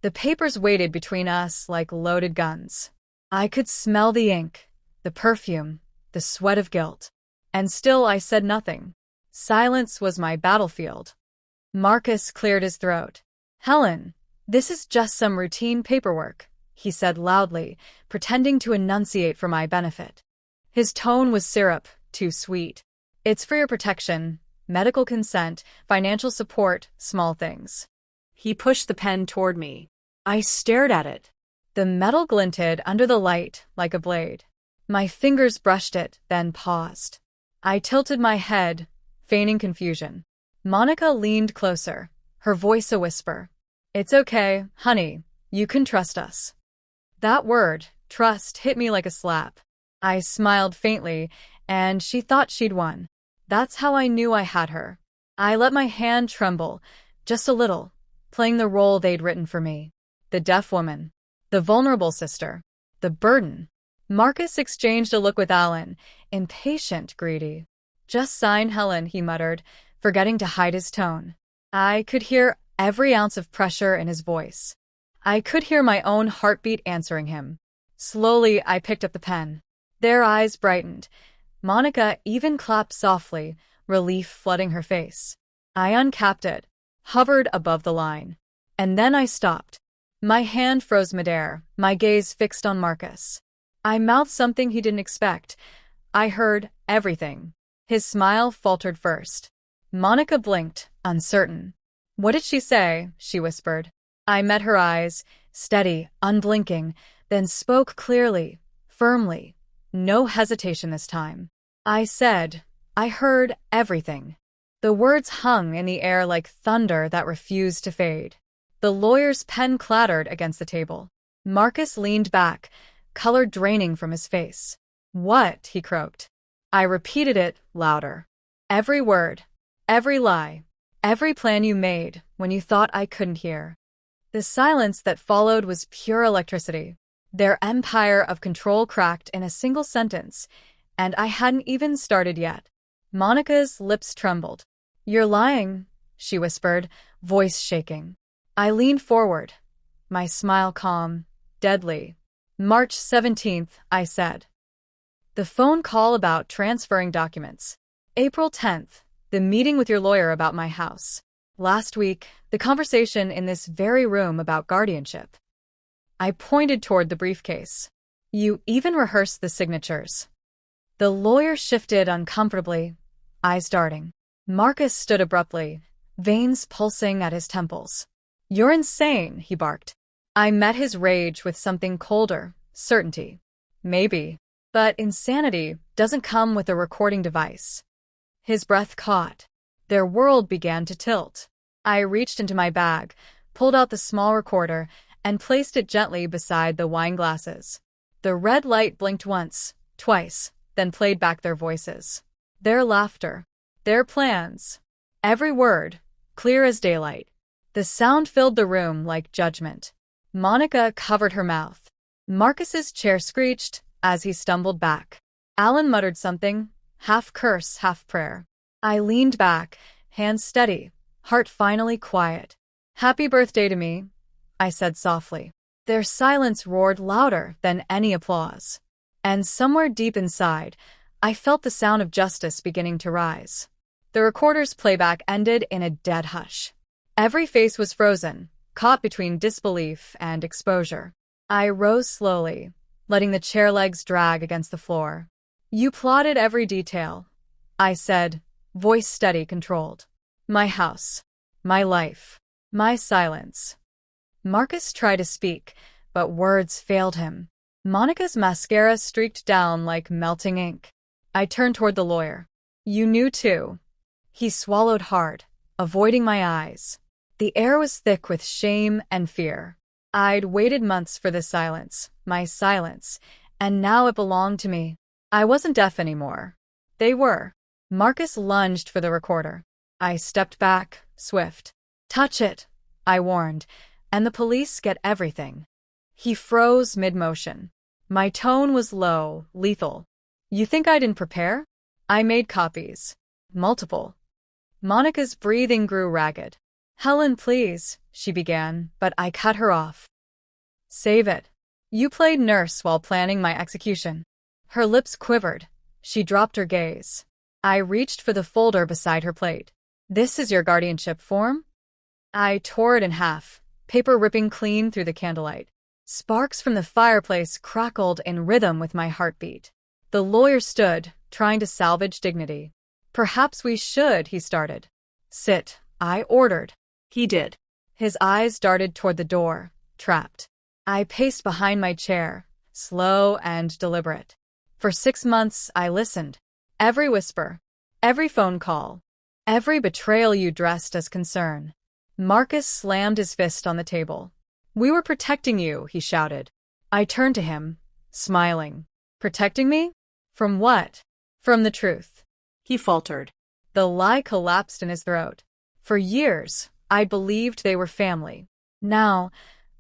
The papers waited between us like loaded guns. I could smell the ink, the perfume, the sweat of guilt. And still I said nothing. Silence was my battlefield. Marcus cleared his throat. "Helen, this is just some routine paperwork," he said loudly, pretending to enunciate for my benefit. His tone was syrup, too sweet. "It's for your protection, medical consent, financial support, small things." He pushed the pen toward me. I stared at it. The metal glinted under the light like a blade. My fingers brushed it, then paused. I tilted my head, feigning confusion. Monica leaned closer, her voice a whisper. "It's okay, honey. You can trust us." That word, trust, hit me like a slap. I smiled faintly, and she thought she'd won. That's how I knew I had her. I let my hand tremble, just a little, playing the role they'd written for me. The deaf woman. The vulnerable sister. The burden. Marcus exchanged a look with Alan, impatient, greedy. "Just sign, Helen," he muttered, forgetting to hide his tone. I could hear every ounce of pressure in his voice. I could hear my own heartbeat answering him. Slowly, I picked up the pen. Their eyes brightened. Monica even clapped softly, relief flooding her face. I uncapped it, hovered above the line. And then I stopped. My hand froze midair, my gaze fixed on Marcus. I mouthed something he didn't expect. I heard everything. His smile faltered first. Monica blinked, uncertain. "What did she say?" she whispered. I met her eyes, steady, unblinking, then spoke clearly, firmly. No hesitation this time. I said, "I heard everything." The words hung in the air like thunder that refused to fade. The The lawyer's pen clattered against the table. Marcus leaned back, color draining from his face. "What?" he croaked. I repeated it louder. "Every word, every lie, every plan you made when you thought I couldn't hear." The silence that followed was pure electricity. Their empire of control cracked in a single sentence, and I hadn't even started yet. Monica's lips trembled. "You're lying," she whispered, voice shaking. I leaned forward, my smile calm, deadly. "March 17th, I said. The phone call about transferring documents. April 10th, the meeting with your lawyer about my house. Last week, the conversation in this very room about guardianship." I pointed toward the briefcase. "You even rehearsed the signatures." The lawyer shifted uncomfortably, eyes darting. Marcus stood abruptly, veins pulsing at his temples. "You're insane," he barked. I met his rage with something colder, certainty. "Maybe. But insanity doesn't come with a recording device." His breath caught. Their world began to tilt. I reached into my bag, pulled out the small recorder, and placed it gently beside the wine glasses. The red light blinked once, twice, then played back their voices. Their laughter. Their plans. Every word, clear as daylight. The sound filled the room like judgment. Monica covered her mouth. Marcus's chair screeched as he stumbled back. Alan muttered something, half curse, half prayer. I leaned back, hands steady, heart finally quiet. "Happy birthday to me," I said softly. Their silence roared louder than any applause. And somewhere deep inside, I felt the sound of justice beginning to rise. The recorder's playback ended in a dead hush. Every face was frozen, caught between disbelief and exposure. I rose slowly, letting the chair legs drag against the floor. "You plotted every detail," I said, voice steady, controlled. "My house, my life, my silence." Marcus tried to speak, but words failed him. Monica's mascara streaked down like melting ink. I turned toward the lawyer. "You knew too." He swallowed hard, avoiding my eyes. The air was thick with shame and fear. I'd waited months for this silence, my silence, and now it belonged to me. I wasn't deaf anymore. They were. Marcus lunged for the recorder. I stepped back, swift. "Touch it," I warned, "and the police get everything." He froze mid-motion. My tone was low, lethal. "You think I didn't prepare? I made copies. Multiple." Monica's breathing grew ragged. "Helen, please," she began, but I cut her off. "Save it. You played nurse while planning my execution." Her lips quivered. She dropped her gaze. I reached for the folder beside her plate. "This is your guardianship form?" I tore it in half, paper ripping clean through the candlelight. Sparks from the fireplace crackled in rhythm with my heartbeat. The lawyer stood, trying to salvage dignity. "Perhaps we should," he started. "Sit," I ordered. He did. His eyes darted toward the door, trapped. I paced behind my chair, slow and deliberate. For 6 months, I listened. Every whisper, every phone call, every betrayal you dressed as concern. Marcus slammed his fist on the table. "We were protecting you," he shouted. I turned to him, smiling. "Protecting me? From what?" "From the truth," he faltered. The lie collapsed in his throat. For years, I believed they were family. Now,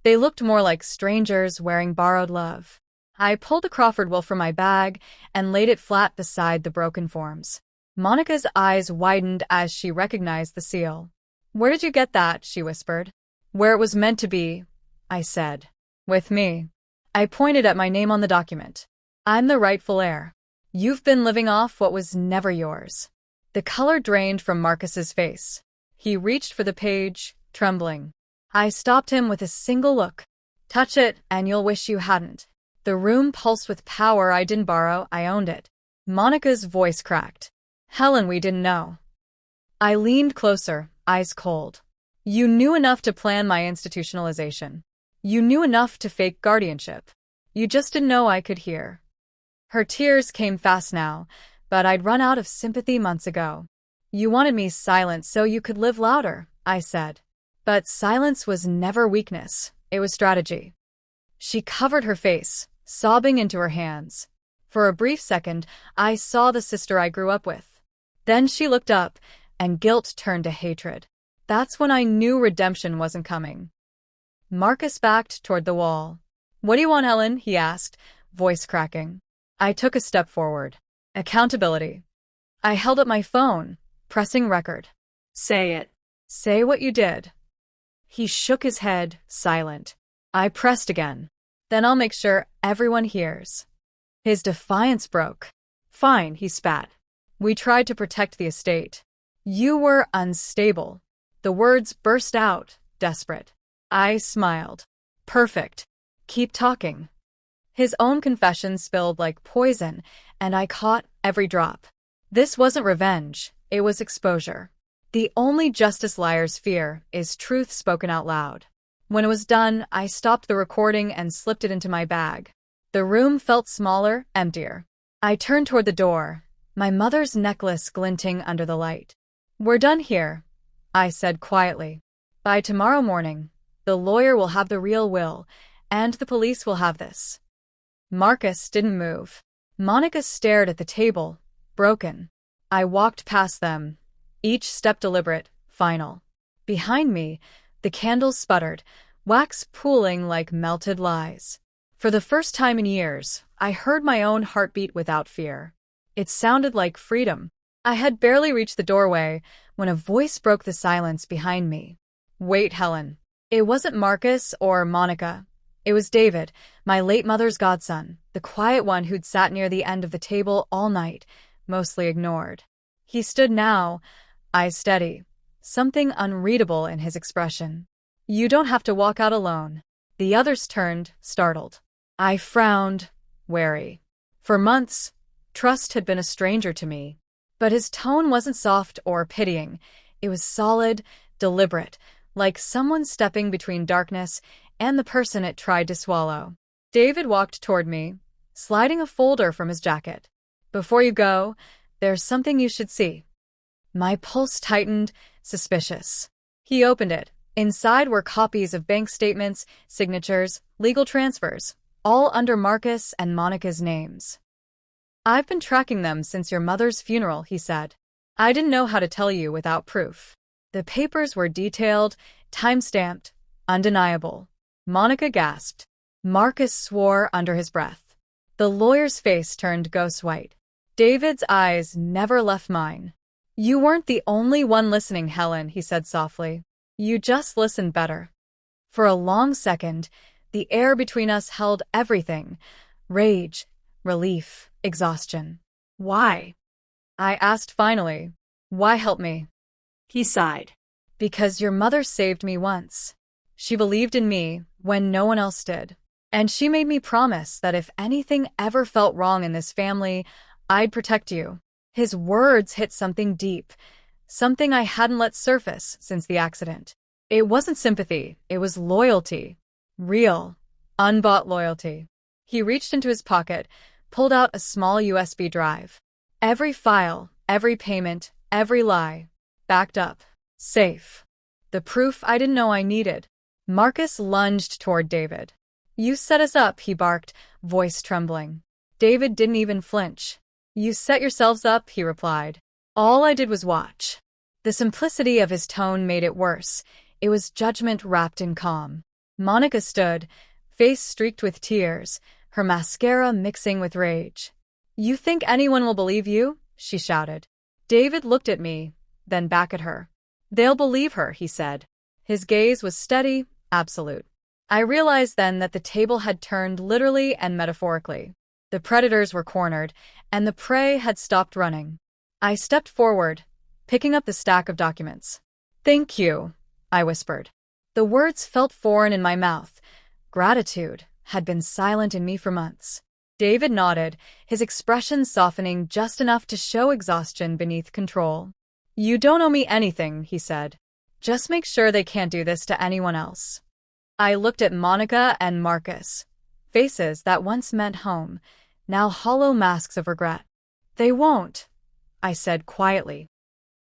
they looked more like strangers wearing borrowed love. I pulled a Crawford will from my bag and laid it flat beside the broken forms. Monica's eyes widened as she recognized the seal. "Where did you get that?" she whispered. "Where it was meant to be," I said. "With me." I pointed at my name on the document. "I'm the rightful heir. You've been living off what was never yours." The color drained from Marcus's face. He reached for the page, trembling. I stopped him with a single look. "Touch it, and you'll wish you hadn't." The room pulsed with power I didn't borrow, I owned it. Monica's voice cracked. "Helen, we didn't know." I leaned closer, eyes cold. "You knew enough to plan my institutionalization. You knew enough to fake guardianship. You just didn't know I could hear." Her tears came fast now, but I'd run out of sympathy months ago. "You wanted me silent so you could live louder," I said. But silence was never weakness, it was strategy. She covered her face, sobbing into her hands. For a brief second, I saw the sister I grew up with. Then she looked up, and guilt turned to hatred. That's when I knew redemption wasn't coming. Marcus backed toward the wall. "What do you want, Helen?" he asked, voice cracking. I took a step forward. Accountability. I held up my phone, pressing record. Say it. Say what you did. He shook his head, silent. I pressed again. Then I'll make sure everyone hears. His defiance broke. Fine, he spat. We tried to protect the estate. You were unstable. The words burst out, desperate. I smiled. Perfect. Keep talking. His own confession spilled like poison, and I caught every drop. This wasn't revenge, it was exposure. The only justice liars fear is truth spoken out loud. When it was done, I stopped the recording and slipped it into my bag. The room felt smaller, emptier. I turned toward the door, my mother's necklace glinting under the light. "We're done here," I said quietly. "By tomorrow morning, the lawyer will have the real will, and the police will have this." Marcus didn't move. Monica stared at the table, broken. I walked past them, each step deliberate, final. Behind me, the candles sputtered, wax pooling like melted lies. For the first time in years, I heard my own heartbeat without fear. It sounded like freedom. I had barely reached the doorway when a voice broke the silence behind me. "Wait, Helen." It wasn't Marcus or Monica. It was David, my late mother's godson, the quiet one who'd sat near the end of the table all night, mostly ignored. He stood now, eyes steady, something unreadable in his expression. "You don't have to walk out alone." The others turned, startled. I frowned, wary. For months, trust had been a stranger to me. But his tone wasn't soft or pitying. It was solid, deliberate, like someone stepping between darkness and the person it tried to swallow. David walked toward me, sliding a folder from his jacket. "Before you go, there's something you should see." My pulse tightened, suspicious. He opened it. Inside were copies of bank statements, signatures, legal transfers, all under Marcus and Monica's names. "I've been tracking them since your mother's funeral," he said. "I didn't know how to tell you without proof." The papers were detailed, time-stamped, undeniable. Monica gasped. Marcus swore under his breath. The lawyer's face turned ghost white. David's eyes never left mine. "You weren't the only one listening, Helen," he said softly. "You just listened better." For a long second, the air between us held everything: rage, relief, exhaustion. "Why?" I asked finally. "Why help me?" He sighed. "Because your mother saved me once. She believed in me when no one else did. And she made me promise that if anything ever felt wrong in this family, I'd protect you." His words hit something deep, something I hadn't let surface since the accident. It wasn't sympathy, it was loyalty. Real, unbought loyalty. He reached into his pocket, pulled out a small USB drive. Every file, every payment, every lie. Backed up. Safe. The proof I didn't know I needed. Marcus lunged toward David. "You set us up," he barked, voice trembling. David didn't even flinch. "You set yourselves up," he replied. All I did was watch. The simplicity of his tone made it worse. It was judgment wrapped in calm. Monica stood, face streaked with tears, her mascara mixing with rage. "You think anyone will believe you?" she shouted. David looked at me, then back at her. "They'll believe her," he said. His gaze was steady, absolute. I realized then that the table had turned literally and metaphorically. The predators were cornered, and the prey had stopped running. I stepped forward, picking up the stack of documents. "Thank you," I whispered. The words felt foreign in my mouth. Gratitude had been silent in me for months. David nodded, his expression softening just enough to show exhaustion beneath control. "You don't owe me anything," he said. "Just make sure they can't do this to anyone else." I looked at Monica and Marcus, faces that once meant home, now hollow masks of regret. "They won't," I said quietly.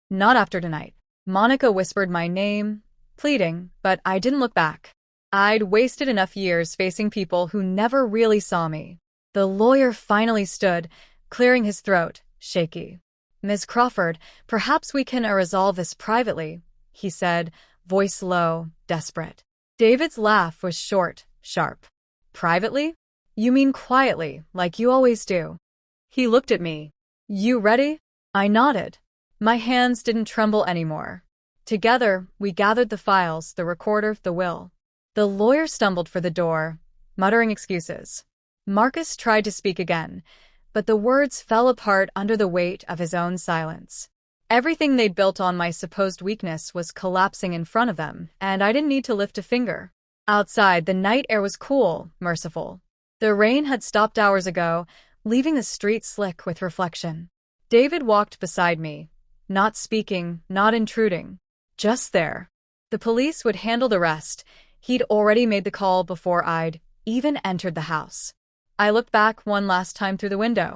"Not after tonight." Monica whispered my name, pleading, but I didn't look back. I'd wasted enough years facing people who never really saw me. The lawyer finally stood, clearing his throat, shaky. "Ms. Crawford, perhaps we can resolve this privately," he said, voice low, desperate. David's laugh was short, sharp. "Privately? You mean quietly, like you always do?" He looked at me. "You ready?" I nodded. My hands didn't tremble anymore. Together, we gathered the files, the recorder, the will. The lawyer stumbled for the door, muttering excuses. Marcus tried to speak again, but the words fell apart under the weight of his own silence. Everything they'd built on my supposed weakness was collapsing in front of them, and I didn't need to lift a finger. Outside, the night air was cool, merciful. The rain had stopped hours ago, leaving the street slick with reflection. David walked beside me, not speaking, not intruding. Just there. The police would handle the rest. He'd already made the call before I'd even entered the house. I looked back one last time through the window.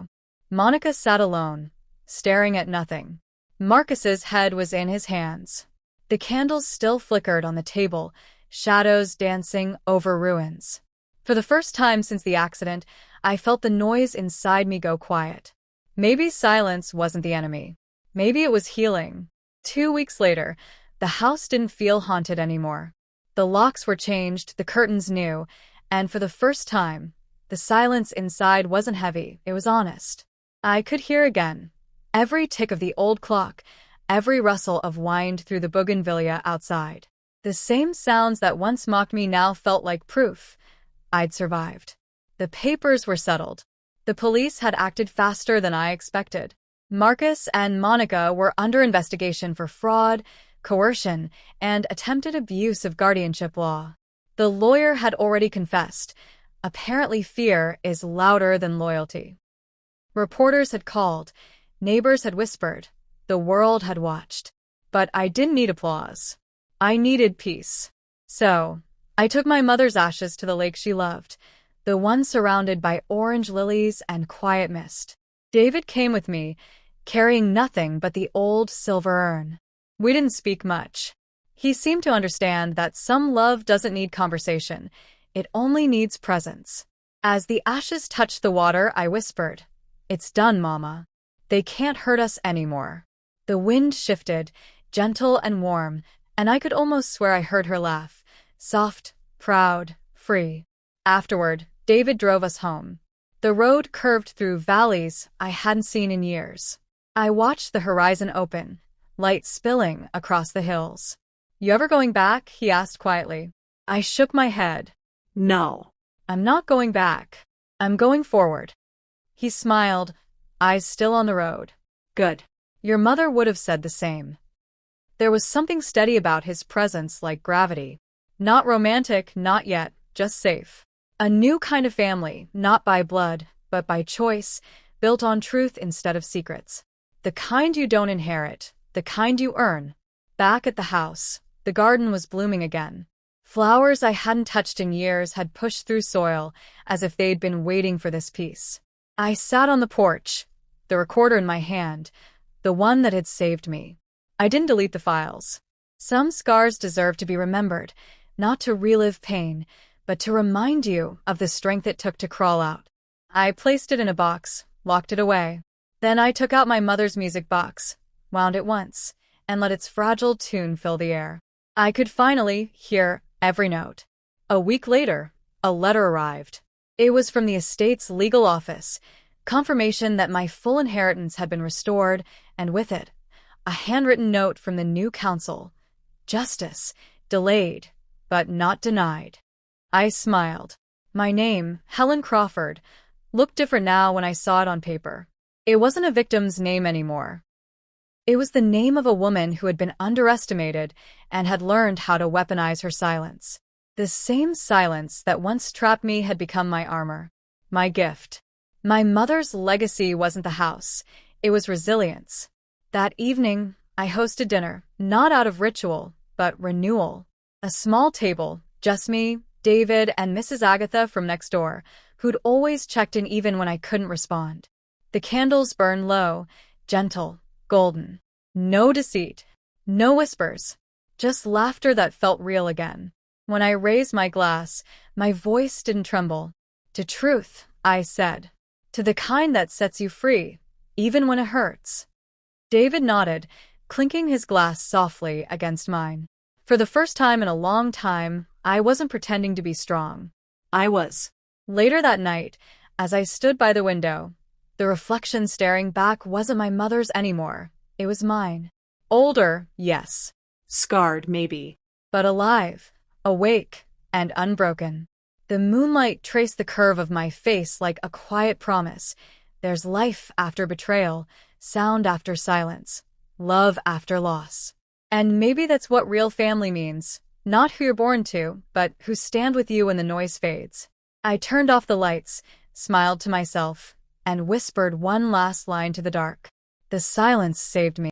Monica sat alone, staring at nothing. Marcus's head was in his hands. The candles still flickered on the table, shadows dancing over ruins. For the first time since the accident, I felt the noise inside me go quiet. Maybe silence wasn't the enemy. Maybe it was healing. 2 weeks later, the house didn't feel haunted anymore. The locks were changed, the curtains new, and for the first time, the silence inside wasn't heavy, it was honest. I could hear again. Every tick of the old clock, every rustle of wind through the bougainvillea outside. The same sounds that once mocked me now felt like proof I'd survived. The papers were settled. The police had acted faster than I expected. Marcus and Monica were under investigation for fraud, coercion, and attempted abuse of guardianship law. The lawyer had already confessed. Apparently fear is louder than loyalty. Reporters had called. Neighbors had whispered. The world had watched. But I didn't need applause. I needed peace. So, I took my mother's ashes to the lake she loved, the one surrounded by orange lilies and quiet mist. David came with me, carrying nothing but the old silver urn. We didn't speak much. He seemed to understand that some love doesn't need conversation. It only needs presence. As the ashes touched the water, I whispered, "It's done, Mama. They can't hurt us anymore." The wind shifted, gentle and warm, and I could almost swear I heard her laugh, soft, proud, free. Afterward, David drove us home. The road curved through valleys I hadn't seen in years. I watched the horizon open, light spilling across the hills. "You ever going back?" he asked quietly. I shook my head. No. "I'm not going back. I'm going forward." He smiled, eyes still on the road. "Good. Your mother would have said the same." There was something steady about his presence, like gravity. Not romantic, not yet, just safe. A new kind of family, not by blood, but by choice, built on truth instead of secrets. The kind you don't inherit, the kind you earn. Back at the house, the garden was blooming again. Flowers I hadn't touched in years had pushed through soil, as if they'd been waiting for this piece. I sat on the porch, the recorder in my hand, the one that had saved me. I didn't delete the files. Some scars deserve to be remembered, not to relive pain, but to remind you of the strength it took to crawl out. I placed it in a box, locked it away. Then I took out my mother's music box, wound it once, and let its fragile tune fill the air. I could finally hear every note. A week later, a letter arrived. It was from the estate's legal office, confirmation that my full inheritance had been restored, and with it, a handwritten note from the new council. Justice, delayed, but not denied. I smiled. My name, Helen Crawford, looked different now when I saw it on paper. It wasn't a victim's name anymore. It was the name of a woman who had been underestimated and had learned how to weaponize her silence. The same silence that once trapped me had become my armor, my gift. My mother's legacy wasn't the house, it was resilience. That evening, I hosted dinner, not out of ritual, but renewal. A small table, just me, David, and Mrs. Agatha from next door, who'd always checked in even when I couldn't respond. The candles burned low, gentle, golden. No deceit, no whispers, just laughter that felt real again. When I raised my glass, my voice didn't tremble. To truth, I said. To the kind that sets you free, even when it hurts. David nodded, clinking his glass softly against mine. For the first time in a long time, I wasn't pretending to be strong. I was. Later that night, as I stood by the window, the reflection staring back wasn't my mother's anymore. It was mine. Older, yes. Scarred, maybe. But alive, awake, and unbroken. The moonlight traced the curve of my face like a quiet promise. There's life after betrayal, sound after silence, love after loss. And maybe that's what real family means. Not who you're born to, but who stand with you when the noise fades. I turned off the lights, smiled to myself, and whispered one last line to the dark. The silence saved me.